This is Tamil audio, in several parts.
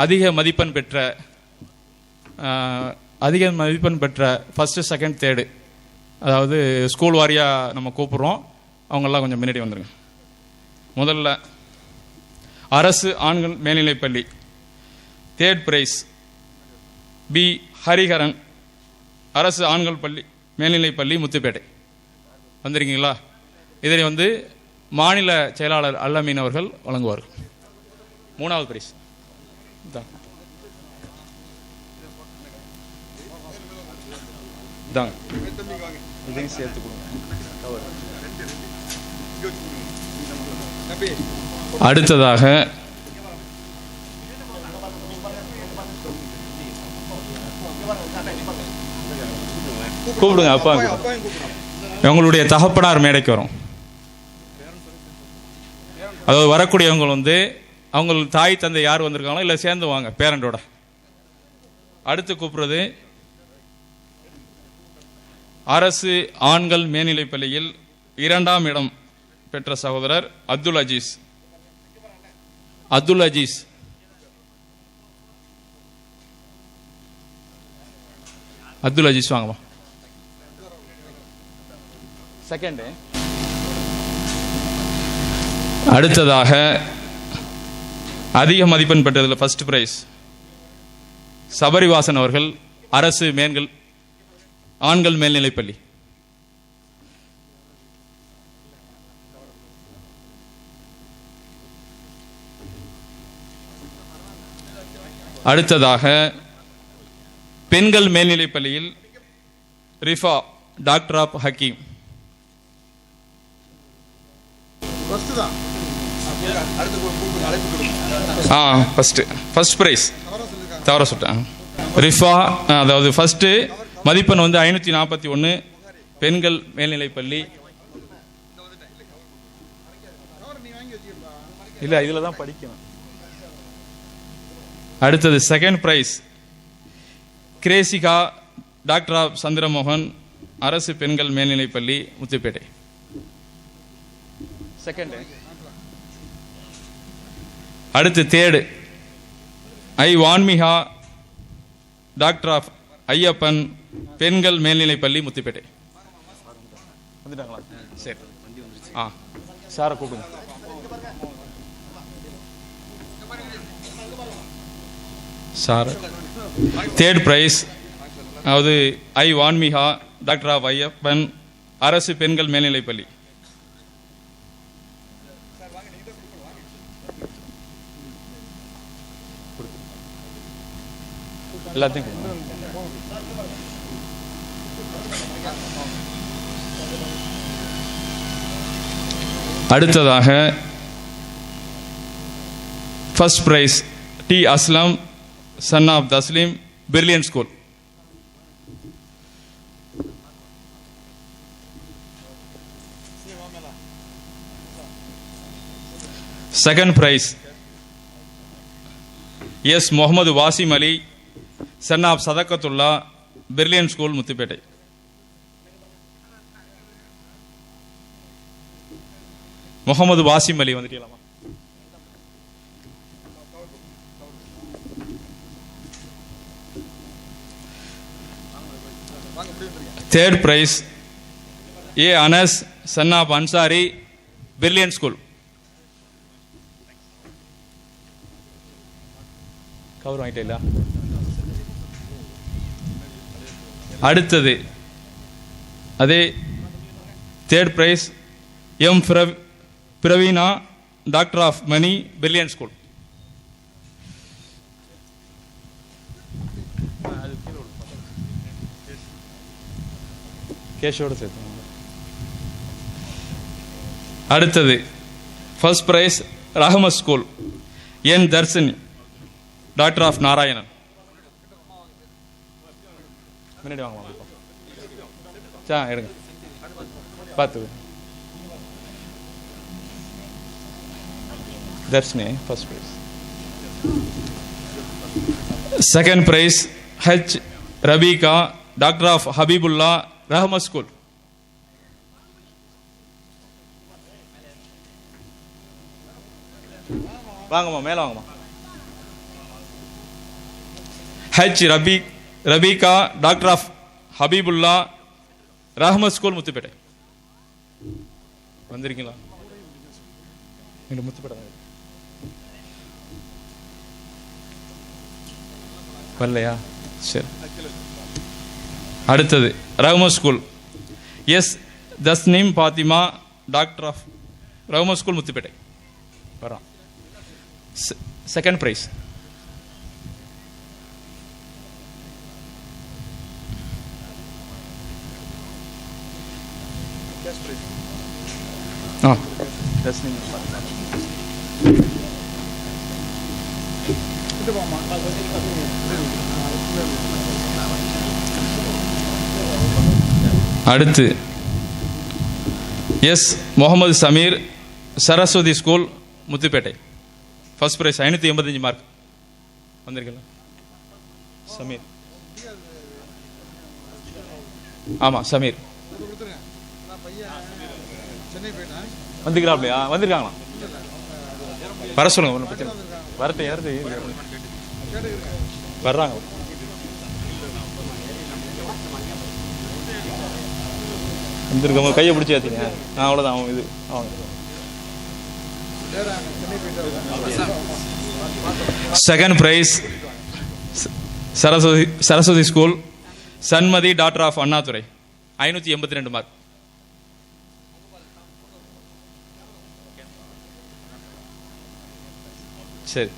அதிக மதிப்பெண் பெற்ற ஃபஸ்ட்டு செகண்ட் தேர்டு, அதாவது ஸ்கூல் வாரியாக நம்ம கூப்பிட்றோம். அவங்கெல்லாம் கொஞ்சம் முன்னாடி வந்துடுங்க. முதல்ல அரசு ஆண்கள் மேல்நிலைப்பள்ளி தேர்ட் பிரைஸ் பி ஹரிஹரன், அரசு ஆண்கள் மேல்நிலைப்பள்ளி முத்துப்பேட்டை. வந்துருக்கீங்களா? இதனை மாநில செயலாளர் அல்லமீன் அவர்கள் வழங்குவார்கள். 3வது பிரைஸ் இதையும் சேர்த்து கொடுங்க. அடுத்ததாக கூப்பிடுங்க. அப்பா உங்களுடைய தகப்பனார் மேடைக்கு வரும். அதாவது வரக்கூடியவங்க அவங்க தாய் தந்தை யார் வந்திருக்காங்களோ இல்லை சேர்ந்து வாங்க பேரண்டோட. அடுத்து கூப்பிடுறது அரசு ஆண்கள் மேல்நிலைப்பள்ளியில் 2ஆம் இடம் பெற்ற சகோதரர் அப்துல் அஜீஸ். வாங்கம்மா. செகண்ட். அடுத்ததாக அதிக மதிப்பெண் பெற்றதில் ஃபர்ஸ்ட் பிரைஸ் சபரிவாசன் அவர்கள், அரசு ஆண்கள் மேல்நிலைப்பள்ளி. அடுத்ததாக பெண்கள் மேல்நிலைப்பள்ளியில் Rifa, daughter of Hakeem. First prize தவற சொல்லிட்டேன். ரிஃபா, அதாவது ஃபர்ஸ்ட் மதிப்பெண் 541, பெண்கள் மேல்நிலைப்பள்ளி. இல்ல இதுல தான் படிக்கணும். அடுத்தது second prize Gracika, daughter of Chandramohan, அரசு பெண்கள் மேல்நிலைப்பள்ளி முத்துப்பேட்டை. செகண்ட். அடுத்து third I Vanmika, daughter of Ayyappan, பெண்கள் மேல்நிலைப்பள்ளி முத்துப்பேட்டை. வந்துட்டாங்களா? சரி. சாரை கூப்பிடுங்க. சார் தேர்ட் பிரைஸ், அதாவது I Vanmika, daughter of Ayyappan, அரசு பெண்கள் மேல்நிலைப்பள்ளி. எல்லாத்தையும் அடுத்ததாக first prize T Aslam, son of Tasleem, Brilliant School. Second prize S Mohammed Wasim Ali, son of Sadakathullah, Brilliant School Muthupettai. Mohammed Wasim Ali வந்துட்டீங்களா? Third prize A Anas, son of Ansari, Brilliant School. Cover வாங்கிட்டீங்களா? அடுத்தது அதே third prize M Praveena, daughter of Mani, Brilliant School. கேஷோட சேர்த்து. அடுத்தது first prize Rahmath School, N Dharshini, doctor of Narayanan. முன்னாடி வாங்க எடுங்க பார்த்து. Dharshini first prize. Second prize H Rafeeka, daughter of Habibullah, Rahmath School. வாங்கம்மா, மேலே வாங்கம்மா. H Rafeeka daughter of Habibullah Rahmath School Muthupettai. வந்திருக்கீங்களா? முத்துப்பேட்டை வரலையா? சரி. அடுத்தது Rahmath School S Tasneem Fathima daughter of Rahmath School Muthupettai வரான். Second prize. அடுத்து S Mohammed Sameer Saraswathi School Muthupettai first prize 585 mark வந்திருக்கலாம். சமீர், ஆமா சமீர் வந்துக்கிறாப்லையா? வந்திருக்காங்களா? வர சொல்லுங்க, ஒன்றும் பிரச்சனை. வரட்டு யாரு வர்றாங்க. வந்துருக்கவங்க கையை பிடிச்சி ஏற்றிங்க. அவ்வளோதான் அவங்க இது அவங்க. Second prize Saraswathi School Sanmathi daughter of Annadurai 582 mark. சரி,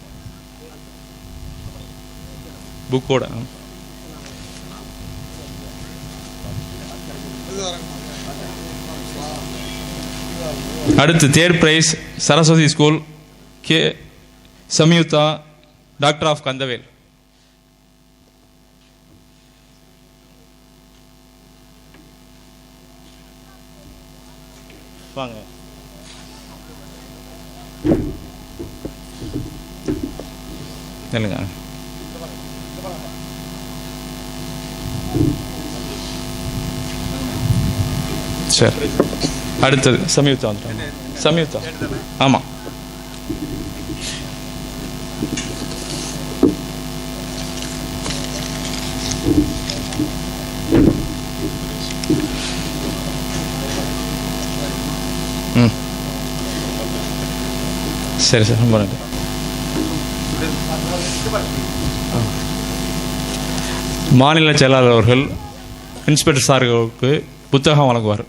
புக்கோட. அடுத்து third prize Saraswathi School K Samyuktha daughter of Kandavel. வாங்க. இல்லைங்க, சரி. அடுத்தது சம்யுக்தா வந்துட்டாங்க. சம்யுக்தா, ஆமாம். சரி சார், ரொம்ப நன்றி. மாநில செயலாளர் அவர்கள் இன்ஸ்பெக்டர் சார்களுக்கு புத்தகம் வழங்குவார்.